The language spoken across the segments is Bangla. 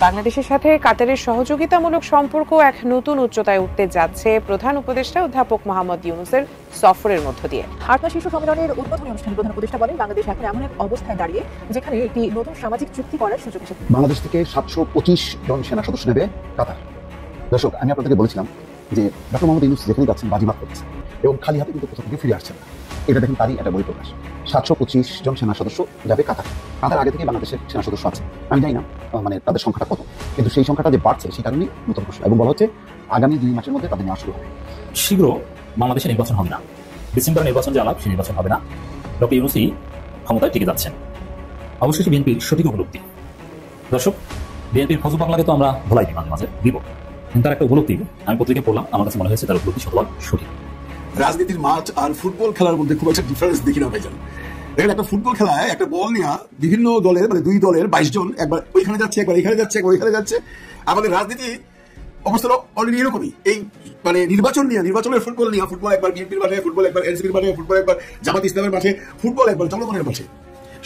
বাংলাদেশের সাথে কাতারের সহযোগিতামূলক সম্পর্ক এক নতুন উচ্চতায় উঠতে যাচ্ছে প্রধান উপদেষ্টা অধ্যাপক মোহাম্মদ ইউনূসের সফরের মধ্য দিয়ে। আটমা শীর্ষ সম্মেলনের উদ্বোধনী অনুষ্ঠানে প্রধান উপদেষ্টা বলেন, বাংলাদেশ এখন এমন এক অবস্থায় দাঁড়িয়ে যেখানে একটি নতুন সামাজিক চুক্তি করার সুযোগ এসেছে। বাংলাদেশ থেকে 725 জন সেনা সদস্য নেবে কাতার। দর্শক, আমি আপনাদেরকে বলেছিলাম যে ডক্টর মোহাম্মদ ইউনূস যেখানে যাচ্ছেন বাজিমাত করছেন এবং খালি হাতে কিন্তু কোথা থেকে ফিরে আসছেন না। এটা দেখেন তারই একটা বই প্রকাশ। 725 জন সেনা সদস্য যাবে কাতার। কাতার আগে থেকে বাংলাদেশের সেনা সদস্য আছে, আমি জানি না মানে তাদের সংখ্যাটা কত, কিন্তু সেই সংখ্যাটা যে বাড়ছে সেই কারণেই নতুন প্রশ্ন। এবং বলা হচ্ছে আগামী 2 মাসের মধ্যে তাদের নেওয়া শুরু হবে। শীঘ্র বাংলাদেশে নির্বাচন হবে না, ডিসেম্বরে নির্বাচন যে আলাপ সেই নির্বাচন হবে না। ডক্টর ইউনূসই ক্ষমতায় টিকে যাচ্ছেন। অবশেষে বিএনপির সঠিক উপলব্ধি। দর্শক, বিএনপির ফজল বাংলাকে তো আমরা ভোলাই দিই মাঝে মাঝে দিব, কিন্তু তার একটা উপলব্ধি আমি পত্রিকায় পড়লাম, আমার কাছে মনে হয়েছে তার উপলব্ধি শতভাগ সঠিক। রাজনীতির মাঠ আর ফুটবল খেলার মধ্যে খুব একটা ডিফারেন্স দেখি না ভাইজান। দেখেন, একটা ফুটবল খেলায় একটা বল নিয়ে বিভিন্ন দলের মানে 2 দলের 22 জন একবার ওইখানে যাচ্ছে, একবার এখানে যাচ্ছে, একবার ওইখানে যাচ্ছে। আমাদের রাজনীতি অবস্থা অলরেডি এরকমই। এই মানে নির্বাচনের ফুটবল নিয়ে, ফুটবল একবার বিএনপির মাঠে, ফুটবল একবার এনসিপির মাঠে, ফুটবল একবার জামাত ইসলামের মাঠে, ফুটবল একবার জনগণের মাঠে।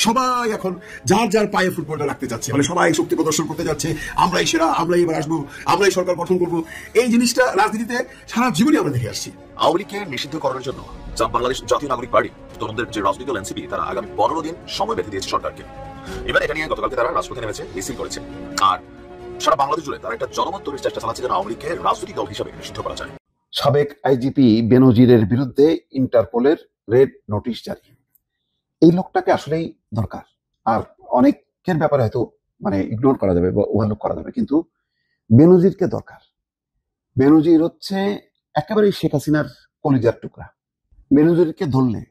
সবাই এখন যার যার পায়ে ফুটবলটা রাখতে যাচ্ছে, মানে সবাই শক্তি প্রদর্শন করতে যাচ্ছে। আমরাই সেরা, আমরাই এবার আসবো, আমরাই সরকার গঠন করবো। এই জিনিসটা রাজনীতিতে সারা জীবনই আমরা দেখে আসছি। আওয়ামী লীগকে নিষিদ্ধ করার জন্য বাংলাদেশ জাতীয় নাগরিক পার্টি তরুণদের যে রাজনৈতিক দল এনসিপি, তারা আগামী 15 দিন সময় বেঁধে দিয়েছে সরকারকে। এবার এটা নিয়ে গতকালকে তারা রাজপথে নেমেছে, মিছিল করেছে, আর সারা বাংলাদেশ জুড়ে তারা একটা জনমত তৈরির চেষ্টা চালাচ্ছে যেন আওয়ামী লীগকে রাজনৈতিক দল হিসেবে নিষিদ্ধ করা যায়। সাবেক আইজিপি বেনজিরের বিরুদ্ধে ইন্টারপোলের রেড নোটিশ জারি। এই লোকটাকে আসলেই দরকার। আর অনেকের ব্যাপারে হয়তো মানে ইগনোর করা যাবে বা ওভারলুক করা যাবে, কিন্তু বেনজিরকে দরকার। বেনজির হচ্ছে একেবারে শেখ হাসিনার কলিজার টুকরা। বেনজিরকে ধরলে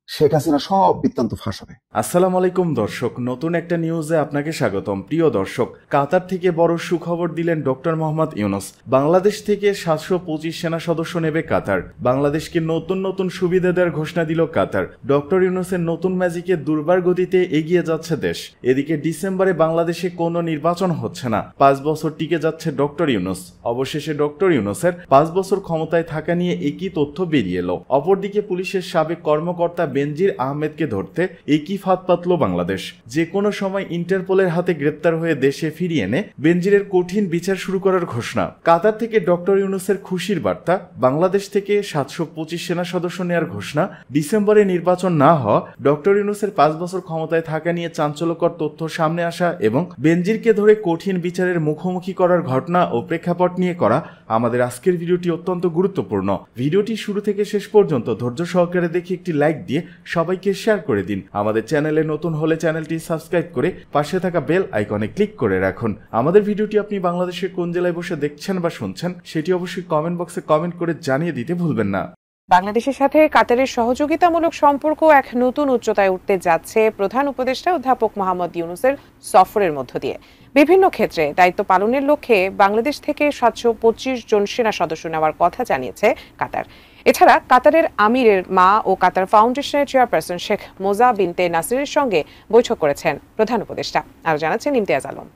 শেখ হাসিনা সব বৃত্তান্ত ফাঁস হবে। আসসালামু আলাইকুম দর্শক, নতুন একটা নিউজে আপনাকে স্বাগতম। প্রিয় দর্শক, কাতার থেকে বড় সুখবর দিলেন ডক্টর মোহাম্মদ ইউনূস। বাংলাদেশ থেকে 725 সেনা সদস্য নেবে কাতার। বাংলাদেশকে নতুন নতুন সুবিধা দেওয়ার ঘোষণা দিল কাতার। ডক্টর ইউনূসের নতুন ম্যাজিকে দুর্বার গতিতে এগিয়ে যাচ্ছে দেশ। এদিকে ডিসেম্বরে বাংলাদেশে কোনো নির্বাচন হচ্ছে না, 5 বছর টিকে যাচ্ছে ডক্টর ইউনূস। অবশেষে ডক্টর ইউনূসের 5 বছর ক্ষমতায় থাকা নিয়ে একই তথ্য বেরিয়ে এলো। অপরদিকে পুলিশের সাবেক কর্মকর্তা বেনজির আহমেদকে ধরতে একই ফাঁদ পাতল বাংলাদেশ। যে কোনো সময় ইন্টারপোলের হাতে গ্রেপ্তার হয়ে দেশে ফিরিয়ে এনে বেনজিরের কঠিন বিচার শুরু করার ঘোষণা। কাতার থেকে ডক্টর ইউনূসের খুশির বার্তা, বাংলাদেশ থেকে 725 সেনা সদস্য নেওয়ার ঘোষণা। ডিসেম্বরে নির্বাচন না হওয়া, ডক্টর ইউনূসের 5 বছর ক্ষমতায় থাকা নিয়ে চাঞ্চল্যকর তথ্য সামনে আসা এবং বেনজিরকে ধরে কঠিন বিচারের মুখোমুখি করার ঘটনা ও প্রেক্ষাপট নিয়ে করা আমাদের আজকের ভিডিওটি অত্যন্ত গুরুত্বপূর্ণ। ভিডিওটি শুরু থেকে শেষ পর্যন্ত ধৈর্য সহকারে দেখে একটি লাইক দিয়ে সবাইকে শেয়ার করে দিন। আমাদের চ্যানেলে নতুন হলে চ্যানেলটি সাবস্ক্রাইব করে পাশে থাকা বেল আইকনে ক্লিক করে রাখুন। আমাদের ভিডিওটি আপনি বাংলাদেশের কোন জেলায় বসে দেখছেন বা শুনছেন সেটি অবশ্যই কমেন্ট বক্সে কমেন্ট করে জানিয়ে দিতে ভুলবেন না। বাংলাদেশের সাথে কাতারের সহযোগিতামূলক সম্পর্ক এক নতুন উচ্চতায় উঠতে যাচ্ছে প্রধান উপদেষ্টা অধ্যাপক মোহাম্মদ ইউনূসের সফরের মধ্য দিয়ে। বিভিন্ন ক্ষেত্রে দায়িত্ব পালনের লক্ষ্যে বাংলাদেশ থেকে 725 জন সেনা সদস্য নেওয়ার কথা জানিয়েছে কাতার। এছাড়া কাতারের আমিরের মা ও কাতার ফাউন্ডেশনের চেয়ারপারসন শেখ মোজা বিনতে নাসিরের সঙ্গে বৈঠক করেছেন প্রধান উপদেষ্টা। আরো জানাচ্ছেন ইমতিয়াজ আলম।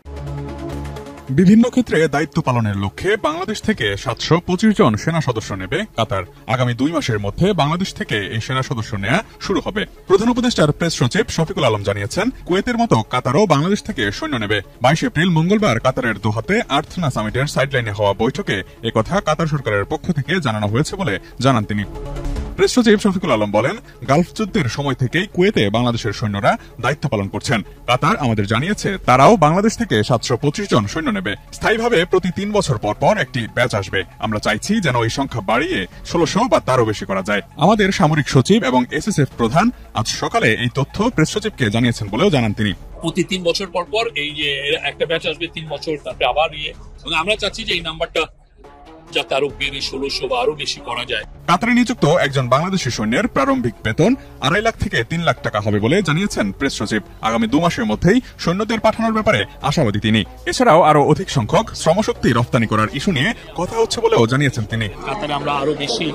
বিভিন্ন ক্ষেত্রে দায়িত্ব পালনের লক্ষ্যে বাংলাদেশ থেকে 725 জন সেনা সদস্য নেবে কাতার। আগামী 2 মাসের মধ্যে বাংলাদেশ থেকে এই সেনা সদস্য নেওয়া শুরু হবে। প্রধান উপদেষ্টার প্রেস সচিব শফিকুল আলম জানিয়েছেন, কুয়েতের মতো কাতারও বাংলাদেশ থেকে সৈন্য নেবে। 22 এপ্রিল মঙ্গলবার কাতারের দোহাতে আর্থনা সামিটের সাইডলাইনে হওয়া বৈঠকে একথা কাতার সরকারের পক্ষ থেকে জানানো হয়েছে বলে জানান তিনি। প্রেস সচিব শফিকুল আলম বলেন, গালফ যুদ্ধের সময় থেকেই কুয়েতে বাংলাদেশের সৈন্যরা দায়িত্ব পালন করছেন। কাতার আমাদের জানিয়েছে তারাও বাংলাদেশ থেকে 725 জন সৈন্য নেবে। স্থায়ীভাবে প্রতি 3 বছর পর পর একটি ব্যাচ আসবে। আমরা চাইছি যেন এই সংখ্যা বাড়িয়ে 1600 বা তারও বেশি করা যায়। আমাদের সামরিক সচিব এবং এসএসএফ প্রধান আজ সকালে এই তথ্য প্রেস সচিবকে জানিয়েছেন বলেও জানান তিনি। প্রতি 3 বছর পর পর এই যে একটা ব্যাচ আসবে, 3 বছর তারপরে আবার আমরা চাচ্ছি যে এই নাম্বারটা যাতে আরো 1600 বা আরো বেশি করা যায়। কাতারে নিযুক্ত একজন বাংলাদেশি সৈন্যের প্রারম্ভিক বেতন 2.5 লাখ থেকে 3 লাখ টাকা হবে বলে জানিয়েছেন প্রেস সচিব। আগামী 2 মাসের মধ্যেই সৈন্যদের পাঠানোর ব্যাপারে আশাবাদী তিনি। এছাড়াও আরো অধিক সংখ্যক শ্রমশক্তি রপ্তানি করার ইস্যু নিয়ে কথা হচ্ছে বলেও জানিয়েছেন তিনি। কাতারে আমরা আরো বেশি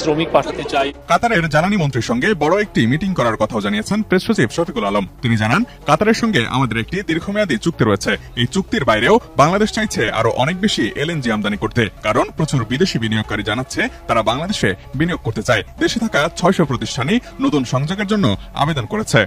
শ্রমিক পাঠাতে চাই। কাতারের জ্বালানি মন্ত্রীর সঙ্গে বড় একটি মিটিং করার কথাও জানিয়েছেন প্রেস সচিব শফিকুল আলম। তিনি জানান, কাতারের সঙ্গে আমাদের একটি দীর্ঘমেয়াদী চুক্তি রয়েছে। এই চুক্তির বাইরেও বাংলাদেশ চাইছে আরো অনেক বেশি এলএনজি আমদানি করতে, কারণ প্রচুর বিদেশি বিনিয়োগকারী জানাচ্ছে তারা বাংলাদেশে বিনিয়োগ করতে চায়। দেশে থাকা 600 প্রতিষ্ঠানই নতুন সংযোগের জন্য আবেদন করেছে।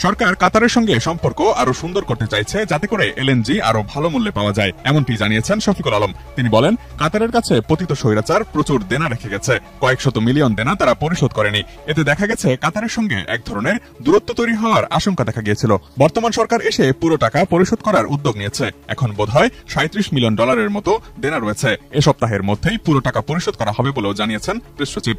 সরকার কাতারের সঙ্গে সম্পর্ক আরো সুন্দর করতে চাইছে, যাতে করে এলএনজি আরো ভালো মূল্যে পাওয়া যায়, এমনটি জানিয়েছেন শফিকুল আলম। তিনি বলেন, কাতারের কাছে পতিত স্বৈরাচার প্রচুর দেনা রেখে গেছে, কয়েক শত মিলিয়ন দেনা তারা পরিশোধ করেনি। এতে দেখা গেছে কাতারের সঙ্গে এক ধরনের দূরত্ব তৈরি হওয়ার আশঙ্কা দেখা গিয়েছিল। বর্তমান সরকার এসে পুরো টাকা পরিশোধ করার উদ্যোগ নিয়েছে। এখন বোধহয় $37 মিলিয়ন মতো দেনা রয়েছে। এ সপ্তাহের মধ্যেই পুরো টাকা পরিশোধ করা হবে বলেও জানিয়েছেন প্রেস সচিব।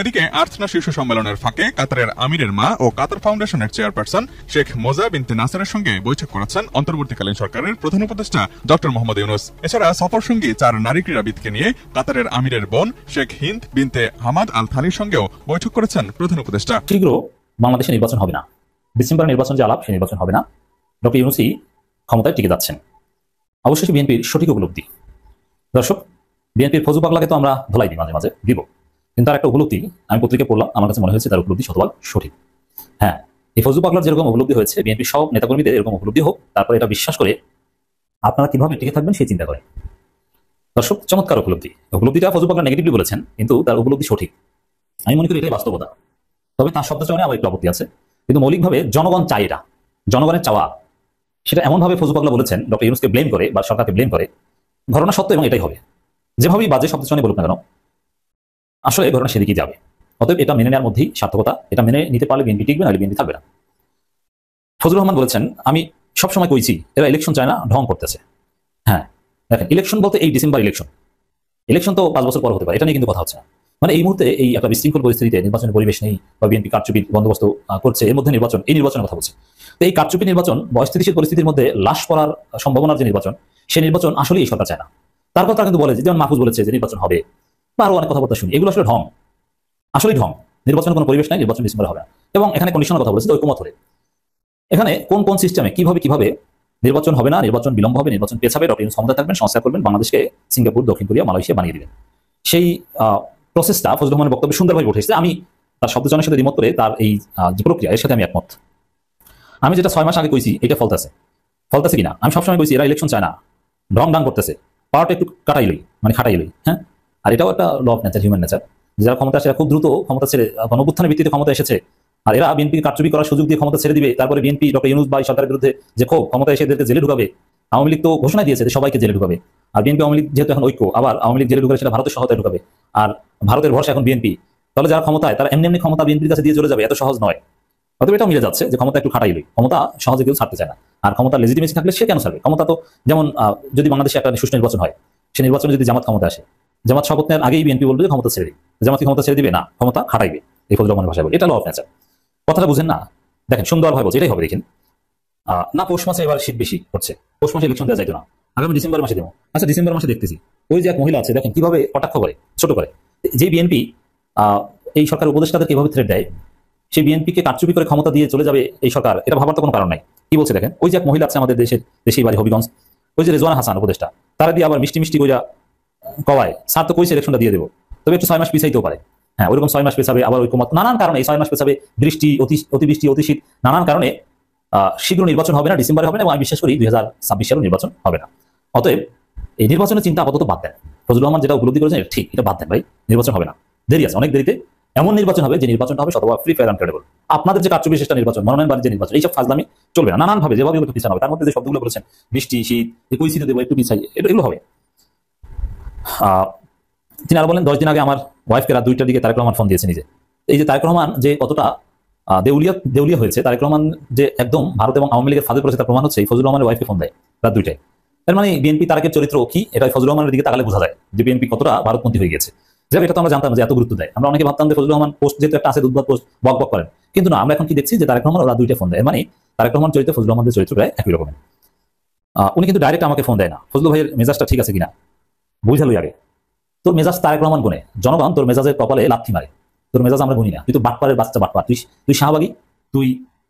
এদিকে আর্থনা শীর্ষ সম্মেলনের ফাঁকে কাতারের আমিরের মা ও কাতার ফাউন্ডেশনের চেয়ারপারসন শেখ মোজা বিনতে নাসেরের সঙ্গে বৈঠক করেছেন অন্তর্বর্তীকালীন সরকারের প্রধান উপদেষ্টা ডক্টর মোহাম্মদ ইউনুস। এছাড়া সফরসঙ্গী 4 নারী ক্রীড়াবিদকে নিয়ে কাতারের আমিরের বোন শেখ হিন্দ বিনতে হামাদ আল থানির সঙ্গেও বৈঠক করেছেন প্রধান উপদেষ্টা। শীঘ্র বাংলাদেশে নির্বাচন হবে না, ডিসেম্বরে নির্বাচন যে আলাপ সেই নির্বাচন হবে না, ডক্টর ইউনূসই ক্ষমতায় টিকে যাচ্ছেন। অবশ্যই বিএনপির সঠিক উপলব্ধি। দর্শক, বিএনপির ফজু পাগলাকে তো আমরা ধোলাই দিই মাঝে মাঝে দিব, কিন্তু তার একটা উপলব্ধি আমি পত্রিকা পড়লাম, আমার কাছে মনে হয়েছে তার উপলব্ধি শতভাগ সঠিক। হ্যাঁ, এই ফজু পাগলার যেরকম উপলব্ধি হয়েছে, বিএনপির সব নেতাকর্মীদের এরকম উপলব্ধি হোক, তারপরে এটা বিশ্বাস করে আপনারা কিভাবে টিকে থাকবেন সেই চিন্তা করেন। দর্শক, চমৎকার উপলব্ধি। উপলব্ধিটা ফজু পাগলা নেগেটিভলি বলেছেন, কিন্তু তার উপলব্ধি সঠিক। আমি মনে করি এটাই বাস্তবতা। তবে তার শব্দ চয়নে আবার একটু আপত্তি আছে, কিন্তু মৌলিকভাবে জনগণ চায় এটা, জনগণের চাওয়া। সেটা এমনভাবে ফজু পাগলা বলেছেন ডক্টর ইউনূসকে ব্লেম করে বা সরকারকে ব্লেম করে, ঘটনা সত্য এবং এটাই হবে। যেভাবেই বাজে শব্দ চয়নে বলুক না কেন, আসলে ঘটনা সেদিকেই যাবে। অতএব এটা মেনে নেওয়ার মধ্যেই সার্থকতা। এটা মেনে নিতে পারলে বিএনপি টিকবে, নাহলে বিএনপি থাকবে না। ফজলুর রহমান বলেছেন, আমি সবসময় কইছি এরা ইলেকশন চায় না, ঢং করতেছে। হ্যাঁ, দেখেন, ইলেকশন বলতে এই ডিসেম্বর ইলেকশন তো 5 বছর পর হতে পারে, এটা নিয়ে কিন্তু কথা হচ্ছে না। মানে এই মুহূর্তে এই একটা বিশৃঙ্খল পরিস্থিতিতে নির্বাচনের পরিবেশ নেই, বা বিএনপি কারচুপি বন্দোবস্ত করছে, এর মধ্যে এই নির্বাচনের কথা বলছে। তো এই কারচুপি নির্বাচন বা অস্থিতিশীল পরিস্থিতির মধ্যে লাশ পড়ার সম্ভাবনার যে নির্বাচন, সেই নির্বাচন আসলে এই সরকার চায় না। তার কথা কিন্তু বলে, যেমন মাহফুজ বলেছে যে নির্বাচন হবে, বা আরো অনেক কথাবার্তা শুনি, এগুলো আসলে ঢং, আসলেই ঢং। নির্বাচনের কোনো পরিবেশ নাই, নির্বাচন ডিসেম্বরে হবে না। এবং এখানে কন্ডিশনের কথা বলেছে, ঐকমত হলে এখানে কোন কোন সিস্টেমে কিভাবে নির্বাচন হবে না, নির্বাচন বিলম্ব হবে, নির্বাচন পেছাবে, ডক্টর ইউনূস ক্ষমতায় থাকবেন, সংস্কার করবেন, বাংলাদেশকে সিঙ্গাপুর, দক্ষিণ কোরিয়া, মালয়েশিয়া বানিয়ে দিবেন, সেই প্রসেসটা ফজলুর রহমানের বক্তব্যে সুন্দরভাবে উঠে এসেছে। আমি তার শব্দচয়নের সাথে দ্বিমত করে, তার এই যে প্রক্রিয়া, এর সাথে আমি একমত। আমি যেটা 6 মাস আগে কইছি, এটা ফলতেছে কিনা, আমি সবসময় কইছি এরা ইলেকশন চায় না, ঢং করতেছে, পাওয়ারটা একটু খাটাই লই। হ্যাঁ, আর এটাও একটা law of nature, human nature. যারা ক্ষমতা আসে খুব দ্রুত ক্ষমতা ছেড়ে, গণঅভ্যুত্থানের ভিত্তিতে ক্ষমতা এসেছে, আর এরা বিএনপি কারচুপি করার সুযোগ দিয়ে ক্ষমতা ছেড়ে দিবে। তারপরে বিএনপি ডক্টর ইউনূস বা সরকারের বিরুদ্ধে যে ক্ষোভ, ক্ষমতা এসে এদেরকে জেলে ঢুকাবে। আওয়ামী লীগ তো ঘোষণা দিয়েছে যে সবাইকে জেলে ঢুকাবে, আর বিএনপি আওয়ামী লীগ যেহেতু এখন ঐক্য, আবার আওয়ামী লীগ জেলে ঢুকাবে সেটা ভারতের সহায়তায় ঢুকাবে, আর ভারতের ভরসা এখন বিএনপি। তাহলে যারা ক্ষমতায়, তারা এমনি ক্ষমতা বিএনপির কাছে দিয়ে চলে যাবে, এত সহজ নয়। অতএব এটাও মিলে যাচ্ছে যে ক্ষমতা একটু খাটাই লই, ক্ষমতা সহজে কেউ ছাড়তে চায় না। আর ক্ষমতার লেজিটিমেসি থাকলে সে কেন ছাড়বে? ক্ষমতা তো যেমন যদি বাংলাদেশে একটা সুষ্ঠু নির্বাচন হয়, সেই নির্বাচনে যদি জামাত ক্ষমতা আসে, জামাত শপথ নেওয়ার আগেই বিএনপি বলবে যে ক্ষমতা ছেড়ে দিই, জামাত ক্ষমতা ছেড়ে দিবে না, ক্ষমতা খাটাইবে। এই ফজলুর রহমানের ভাষায় বলে, এটা ল অফ নেচার। কথাটা বুঝেন না? দেখেন, সুন্দরভাবে বলছে, এটাই হবে। দেখেন না, পৌষ মাসে এবার শীত বেশি হচ্ছে, পৌষ মাসে ইলেকশন দেওয়া যাইতো না, আগামী ডিসেম্বর মাসে দেবো। আচ্ছা, ডিসেম্বর মাসে দেখতেছি ওই যে এক মহিলা আছে, দেখেন কিভাবে কটাক্ষ করে, ছোট করে। যে বিএনপি এই সরকার উপদেষ্টাদেরকে এভাবে থ্রেট দেয়, সেই বিএনপিকে কারচুপি করে ক্ষমতা দিয়ে চলে যাবে এই সরকার, এটা ভাবার তো কোনো কারণ নাই। কি বলছে দেখেন, ওই যে এক মহিলা আছে আমাদের দেশেই বাড়ি হবিগঞ্জ, ওই যে রেজওয়ানা হাসান উপদেষ্টা, তারা দিয়ে আবার মিষ্টি কইরা কওয়ায়, স্যার তো কইছে ইলেকশনটা দিয়ে দেবো, তবে একটু 6 মাস পিছাইতেও পারে। হ্যাঁ, ওইরকম 6 মাস পেছাবে, আবার ঐকমত, নানান কারণে এই 6 মাস পেছাবে, বৃষ্টি, অতিবৃষ্টি, অতিশীত, নানান কারণে শীঘ্র নির্বাচন হবে না, ডিসেম্বরে হবে না, এবং আমি বিশ্বাস করি 2026 সালেও নির্বাচন হবে না। অতএব এই নির্বাচনের চিন্তা আপাতত বাদ দেন। ফজলুর রহমান যেটা উপলব্ধি করেছেন ঠিক, এটা বাদ দেন ভাই, নির্বাচন হবে না, দেরি আছে, অনেক দেরিতে এমন নির্বাচন হবে যে নির্বাচনটা হবে শতভাগ ফ্রি, ফেয়ার, ক্রেডিবল। আপনাদের যে কারচুপি চেষ্টা নির্বাচন, মনোনয়ন বাড়ির যে নির্বাচন, এইসব ফাজলামি চলবে না, নানান ভাবে যেভাবে একটু পিছানো হবে। তার মধ্যে যে শব্দগুলো বলেছেন, বৃষ্টি, শীত, পরিস্থিতি দেবো একটু পিছাই, এগুলো হবে। তিনি আরো বলেন, 10 দিন আগে আমার ওয়াইফকে রাত 2টার দিকে তারেক রহমান ফোন দিয়েছে নিজে। এই যে তারেক রহমান যে কতটা দেউলিয়া হয়েছে, তারেক রহমান যে একদম ভারত এবং আওয়ামী লীগের ফাঁদে পড়েছে, তার প্রমাণ হচ্ছে এই ফজলুর রহমানের ওয়াইফকে ফোন দেয় রাত 2টায়। তার মানে বিএনপি তারেকের চরিত্র কি, এটা ফজলুর রহমানের দিকে তাকালে বোঝা যায় যে বিএনপি কতটা ভারতপন্থী হয়ে গেছে। যাবে, এটা তো আমরা জানতাম যে এত গুরুত্ব দেয়। আমরা অনেকে ভাবতাম যে ফজলুর রহমান পোস্ট যেহেতু একটা আছে, দুধবাদ পোস্ট, বক করেন, কিন্তু না, আমরা এখন কি দেখছি যে তারেক রহমান রাত 2টায় ফোন দেয়। মানে তারেক রহমান চরিত্র ফজলুর রহমানের চরিত্র প্রায় একই রকমের। উনি কিন্তু ডাইরেক্ট আমাকে ফোন দেয় না, ফজলু ভাইয়ের মেজাজটা ঠিক আছে কিনা বুঝালই আগে। তোর মেজাজ তারেক রহমান গুনে, জনগণ তোর মেজাজের কপালে লাথি মারে, তোর মেজাজ আমরা গুনি না। তুই তো বাটপারের বাচ্চা বাটপার, তুই শাহবাগী, তুই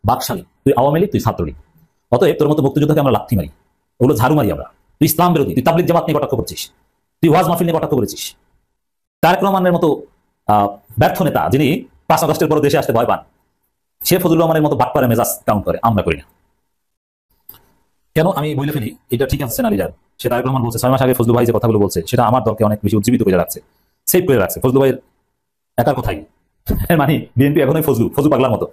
বাকশালী, তুই আওয়ামী লীগ, তুই ছাত্রলীগ। অতএব তোর মতো মুক্তিযোদ্ধাকে আমরা লাথি মারি, ওগুলো ঝাড়ু মারি আমরা। তুই ইসলাম বিরোধী, তুই তাবলিগ জামাত নিয়ে কটাক্ষ করছিস, তুই ওয়াজ মাহফিল নিয়ে কটাক্ষ করেছিস। তারেক রহমানের মতো ব্যর্থ নেতা, যিনি 5 আগস্টের পর দেশে আসতে ভয় পান, সে ফজলুর রহমানের মতো বাটপারে মেজাজ কাউন্ট করে, আমরা করি না। কেন আমি বলে ফেলি, এটা ঠিক আছে না লিডার, সে তারেক রহমান বলছে 6 মাস আগে ফজলু ভাই যে কথাগুলো বলছে, সেটা আমার দলকে অনেক বেশি উজ্জীবিত করে রাখছে, সেভ করে রাখছে। ফজলু ভাইয়ের একার কথাই মানে বিএনপি এখন ফজলু পাগলার মতো,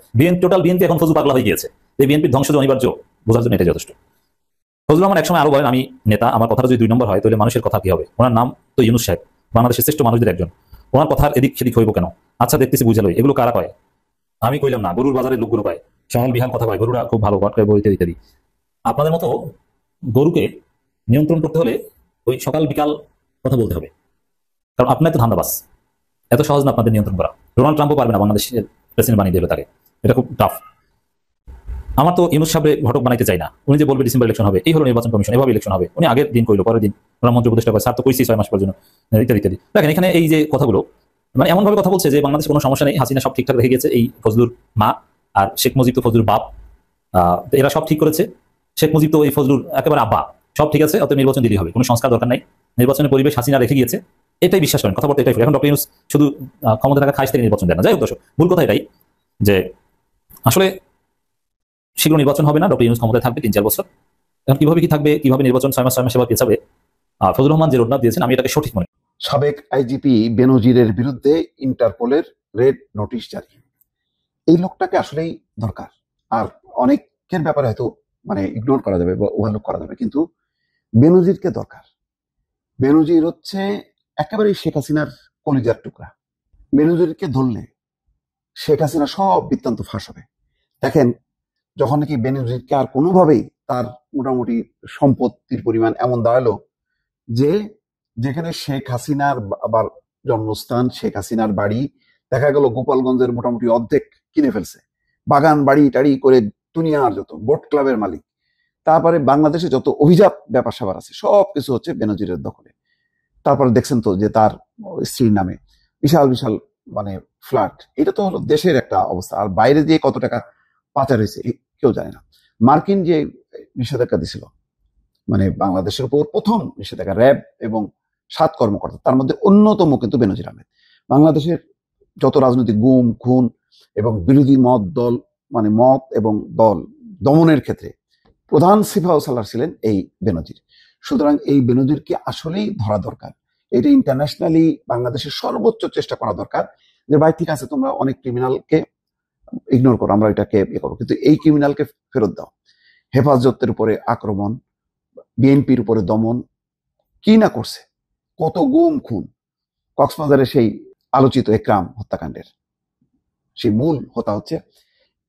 টোটাল বিএনপি এখন ফজলু পাগলা হয়ে গিয়েছে। এই বিএনপির ধ্বংস যে অনিবার্য বোঝার জন্য এটাই যথেষ্ট। ফজলুর রহমান একসময় আরো বলেন, আমি নেতা, আমার কথাটা যদি 2 নম্বর হয় তাহলে মানুষের কথা কি হবে? ওনার নাম তো ইউনূস সাহেব, বাংলাদেশের শ্রেষ্ঠ মানুষদের একজন, ওনার কথার এদিক সেদিক হইব কেন? আচ্ছা দেখতেছি বুঝালো, এগুলো কারা কয়? আমি কইলাম না, গরুর বাজারের লোকগুলো কয়, সহল বিহাল কথা কয়, গরুরা খুব ভালো বইতে ইত্যাদি। আপনাদের মতো গরুকে নিয়ন্ত্রণ করতে হলে ওই সকাল বিকাল কথা বলতে হবে, কারণ আপনার তো ধান্দাবাজ, এত সহজ না আপনাদের নিয়ন্ত্রণ করা। ডোনাল্ড ট্রাম্পও পারবে না বাংলাদেশের প্রেসিডেন্ট বানিয়ে দেবে তাকে, এটা খুব টাফ। আমার তো ইউনূস সাহেবের ঘটক বানাইতে চাই না। উনি যে বলবে ডিসেম্বর ইলেকশন হবে, এই হলো নির্বাচন কমিশন, এভাবে ইলেকশন হবে, উনি আগের দিন কইলো, পরের দিন ওনার মন্ত্রী উপদেষ্টা করে, স্যার তো কইছি 6 মাস পর্যন্ত ইত্যাদি ইত্যাদি। দেখেন এখানে এই যে কথাগুলো মানে এমন ভাবে কথা বলছে যে বাংলাদেশ কোনো সমস্যা নেই, হাসিনা সব ঠিকঠাক রেখে গেছে, এই ফজলুর মা আর শেখ মুজিব তো ফজলুর বাপ, এরা সব ঠিক করেছে, শেখ মুজিব তো এই ফজলুর একেবারে আব্বা, সব ঠিক আছে, অত নির্বাচন দিলেই হবে, কোনো সংস্কার দরকার নাই, নির্বাচনের পরিবেশ হাসিনা রেখে গিয়েছে, এটাই বিশ্বাস করেন, কথা বলতে এটাই। এখন ডক্টর ইউনূস শুধু ক্ষমতা থাকা খাইশ থেকে নির্বাচন দেয় না। যাই হোক দর্শক, মূল কথা এটাই যে আসলে শীঘ্র নির্বাচন হবে না, ডক্টর ইউনূস ক্ষমতায় থাকবে 3-4 বছর। এখন কিভাবে কি থাকবে, কিভাবে নির্বাচন 6 মাস সেবা পেছাবে, ফজলুর রহমান যে রোডম্যাপ দিয়েছেন আমি এটাকে সঠিক মনে করি। সাবেক আইজিপি বেনজিরের বিরুদ্ধে ইন্টারপোলের রেড নোটিশ জারি। এই লোকটাকে আসলেই দরকার। আর অনেকের ব্যাপারে হয়তো মানে ইগনোর করা যাবে বা ওভারলুক করা যাবে, কিন্তু বেনজিরকে দরকার। বেনজির হচ্ছে একেবারেই শেখ হাসিনার কলিজার টুকরা। বেনজিরকে ধরলে শেখ হাসিনা সব বৃত্তান্ত ফাঁস হবে। দেখেন, যখন নাকি বেনজিরকে আর কোনোভাবেই তার মোটামুটি সম্পত্তির পরিমাণ এমন দাঁড়ালো যে যেখানে শেখ হাসিনার আবার জন্মস্থান, শেখ হাসিনার বাড়ি, দেখা গেল গোপালগঞ্জের মোটামুটি অর্ধেক কিনে ফেলছে, বাগান বাড়ি টাড়ি করে দুনিয়ার যত বোট ক্লাবের মালিক, তারপরে বাংলাদেশে যত অভিজাত ব্যাপার স্যাপার আছে সব কিছু হচ্ছে বেনজিরের দখলে। তারপরে দেখছেন তো যে তার স্ত্রীর নামে বিশাল বিশাল মানে ফ্ল্যাট, এটা তো হলো দেশের একটা অবস্থা। আর বাইরে দিয়ে কত টাকা পাচার হয়েছে কেউ জানে না। মার্কিন যে নিষেধাজ্ঞা দিছিল, মানে বাংলাদেশের উপর প্রথম নিষেধাজ্ঞা, র্যাব এবং 7 কর্মকর্তা, তার মধ্যে অন্যতম কিন্তু বেনজির আহমেদ। বাংলাদেশের যত রাজনৈতিক গুম খুন এবং বিরোধী মত এবং দল দমনের ক্ষেত্রে প্রধান সিপাহ সালার ছিলেন এই বেনজির। সুতরাং এই বেনজিরকে আসলেই ধরা দরকার। এটা ইন্টারন্যাশনালি বাংলাদেশের সর্বোচ্চ চেষ্টা করা দরকার যে ভাই ঠিক আছে, তোমরা অনেক ক্রিমিনালকে ইগনোর করো, আমরা এটাকে করো, কিন্তু এই ক্রিমিনালকে ফেরত দাও। হেফাজতের উপরে আক্রমণ, বিএনপির উপরে দমন, কি না করছে, কত গুম খুন। কক্সবাজারে সেই আলোচিত একরাম হত্যাকাণ্ডের সেই মূল হোতা হচ্ছে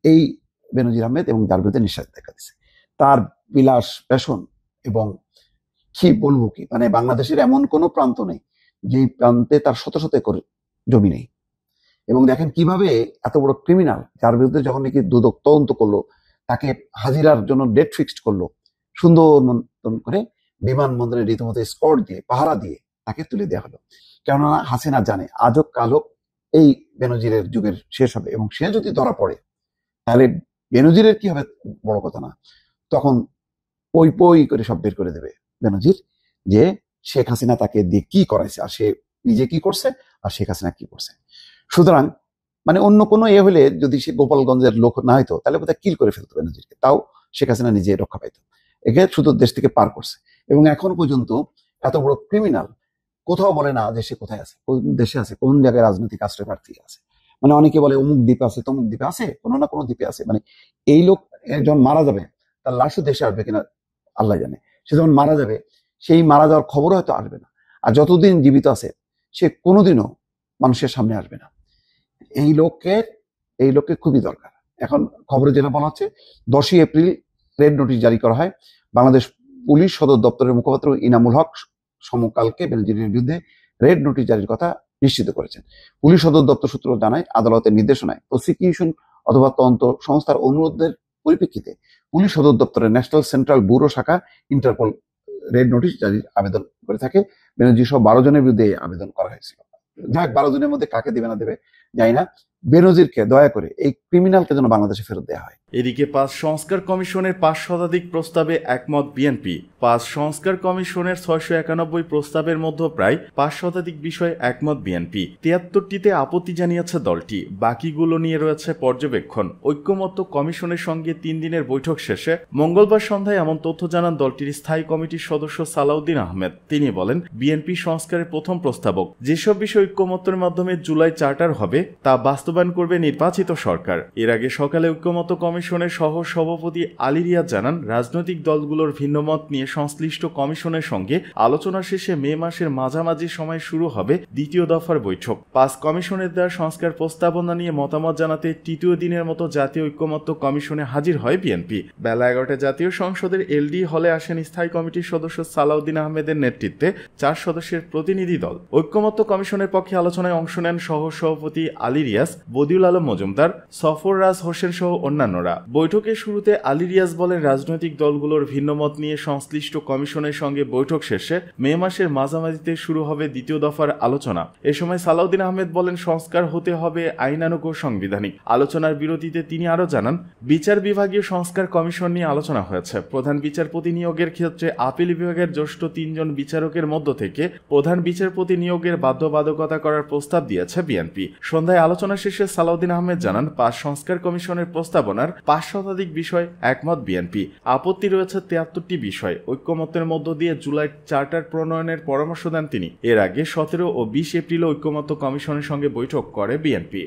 এই বেনজির আহমেদ, এবং যার বিরুদ্ধে নিষেধাজ্ঞা দিচ্ছে। তার বিলাস পেশন এবং কি বলবো কি, মানে বাংলাদেশের এমন কোনো প্রান্ত নেই যে প্রান্তে তার শত শত একর জমি নেই। এবং দেখেন কিভাবে এত বড় ক্রিমিনাল, যার বিরুদ্ধে যখন নাকি দুদক তদন্ত করলো, তাকে হাজিরার জন্য ডেট ফিক্সড করলো, সুন্দর মতন করে বিমানবন্দরে রীতিমতো স্কট দিয়ে পাহারা দিয়ে তাকে তুলে দেওয়া হলো। কেননা হাসিনা জানে আজ হোক কাল হোক এই বেনজিরের যুগের শেষ হবে, এবং সে যদি ধরা পড়ে তাহলে বেনজিরের কি হবে বড় কথা না, তখন পই পই করে সব বের করে দেবে বেনজির যে শেখ হাসিনা তাকে দিয়ে কি করাইছে, আর সে নিজে কি করছে, আর শেখ হাসিনা কি করছে। সুতরাং মানে অন্য কোনো হলে যদি সে গোপালগঞ্জের লোক না হইতো তাহলে বোধহয় কিল করে ফেলতো বেনজিরকে, তাও শেখ হাসিনা নিজে রক্ষা পাইতো। একে শুধু দেশ থেকে পার করছে, এবং এখন পর্যন্ত এত বড় ক্রিমিনাল কোথাও বলে না যে সে কোথায় আছে, কোন দেশে আছে, কোন জায়গায় রাজনৈতিক আশ্রয় প্রার্থী আছে। মানে অনেকে বলে অমুক দ্বীপে আছে, তমুক দ্বীপে আছে, কোনো না কোনো দ্বীপে আছে। মানে এই লোক যখন মারা যাবে তার লাশও দেশে আসবে কিনা আল্লাহ জানে। সে যখন মারা যাবে সেই মারা যাওয়ার খবর হয়তো আসবে না, আর যতদিন জীবিত আছে সে কোনোদিনও মানুষের সামনে আসবে না। এই লোককে খুবই দরকার। এখন খবরে যেটা বলা হচ্ছে 10ই এপ্রিল রেড নোটিশ জারি করা হয়। বাংলাদেশ পুলিশ সদর দপ্তরের মুখপাত্র ইনামুল হক সমকালকে বেনজিরের বিরুদ্ধে রেড নোটিশ জারির কথা নিশ্চিত করেছেন। পুলিশ সদর দপ্তর সূত্র জানায়, আদালতের নির্দেশনায় প্রসিকিউশন অথবা তদন্ত সংস্থার অনুরোধের পরিপ্রেক্ষিতে পুলিশ সদর দপ্তরের ন্যাশনাল সেন্ট্রাল ব্যুরো শাখা ইন্টারপোল রেড নোটিশ জারির আবেদন করে থাকে। বেনজির সহ 12 জনের বিরুদ্ধে আবেদন করা হয়েছিল। যাক, 12 জনের মধ্যে কাকে দেবে না দেবে জানি না, বেনজিরকে দয়া করে এই ক্রিমিনালকে যেন বাংলাদেশে ফেরত দেওয়া হয়। এদিকে 5 সংস্কার কমিশনের 5 শতাধিক প্রস্তাবে একমত বিএনপি। 5 সংস্কার কমিশনের 691 প্রস্তাবের মধ্যে প্রায় 5 শতাধিক বিষয়ে একমত বিএনপি। 73টিতে আপত্তি জানিয়েছে দলটি, বাকিগুলো নিয়ে রয়েছে পর্যবেক্ষণ। ঐক্যমত্য কমিশনের সঙ্গে 3 দিনের বৈঠক শেষে মঙ্গলবার সন্ধ্যায় এমন তথ্য জানান দলটির স্থায়ী কমিটির সদস্য সালাউদ্দিন আহমেদ। তিনি বলেন, বিএনপি সংস্কারের প্রথম প্রস্তাবক যেসব বিষয় ঐক্যমত্যের মাধ্যমে জুলাই চার্টার হবে তা বাস্তবায়ন করবে নির্বাচিত সরকার। এর আগে সকালে ঐক্যমত্য কমিশনের সহ সভাপতি আলী রিয়াজ জানান, রাজনৈতিক দলগুলোর ভিন্নমত নিয়ে সংশ্লিষ্ট কমিশনের সঙ্গে আলোচনা শেষে মে মাসের মাঝামাঝি সময় শুরু হবে দ্বিতীয় দফার বৈঠক। 5 কমিশনের দেওয়া সংস্কার প্রস্তাবনা নিয়ে মতামত জানাতে তৃতীয় দিনের মতো জাতীয় ঐক্যমত্য কমিশনে হাজির হয় বিএনপি। বেলা 11টায় জাতীয় সংসদের এলডি হলে আসেন স্থায়ী কমিটির সদস্য সালাউদ্দিন আহমেদের নেতৃত্বে 4 সদস্যের প্রতিনিধি দল। ঐক্যমত্য কমিশনের পক্ষে আলোচনায় অংশ নেন সহ সভাপতি আলী রিয়াজ, বদিউল আলম মজুমদার, সফররাজ হোসেন সহ অন্যান্যরা। বৈঠকের শুরুতে আলী রিয়াজ বলেন, রাজনৈতিক দলগুলোর ভিন্নমত নিয়ে সংশ্লিষ্ট কমিশনের সঙ্গে বৈঠক শেষে মে মাসের মাঝামাঝিতে শুরু হবে দ্বিতীয় দফার আলোচনা। এ সময় সালাউদ্দিন আহমেদ বলেন, সংস্কার হতে হবে আইনানুগ ও সাংবিধানিক। আলোচনার বিরতিতে তিনি আরো জানান, বিচার বিভাগীয় সংস্কার কমিশন নিয়ে আলোচনা হয়েছে। প্রধান বিচারপতি নিয়োগের ক্ষেত্রে আপিল বিভাগের জ্যেষ্ঠ 3 জন বিচারকের মধ্য থেকে প্রধান বিচারপতি নিয়োগের বাধ্যবাধকতা করার প্রস্তাব দিয়েছে বিএনপি। সন্ধ্যায় আলোচনা শেষে সালাউদ্দিন আহমেদ জানান, 5 সংস্কার কমিশনের প্রস্তাবনার 5 শতাধিক বিষয় একমত বিএনপি। আপত্তি রয়েছে 73টি বিষয়। ঐক্যমত্যের মধ্য দিয়ে জুলাই চার্টার প্রণয়নের পরামর্শ দেন তিনি। এর আগে 17 ও 20 এপ্রিল ঐক্যমত্য কমিশনের সঙ্গে বৈঠক করে বিএনপি।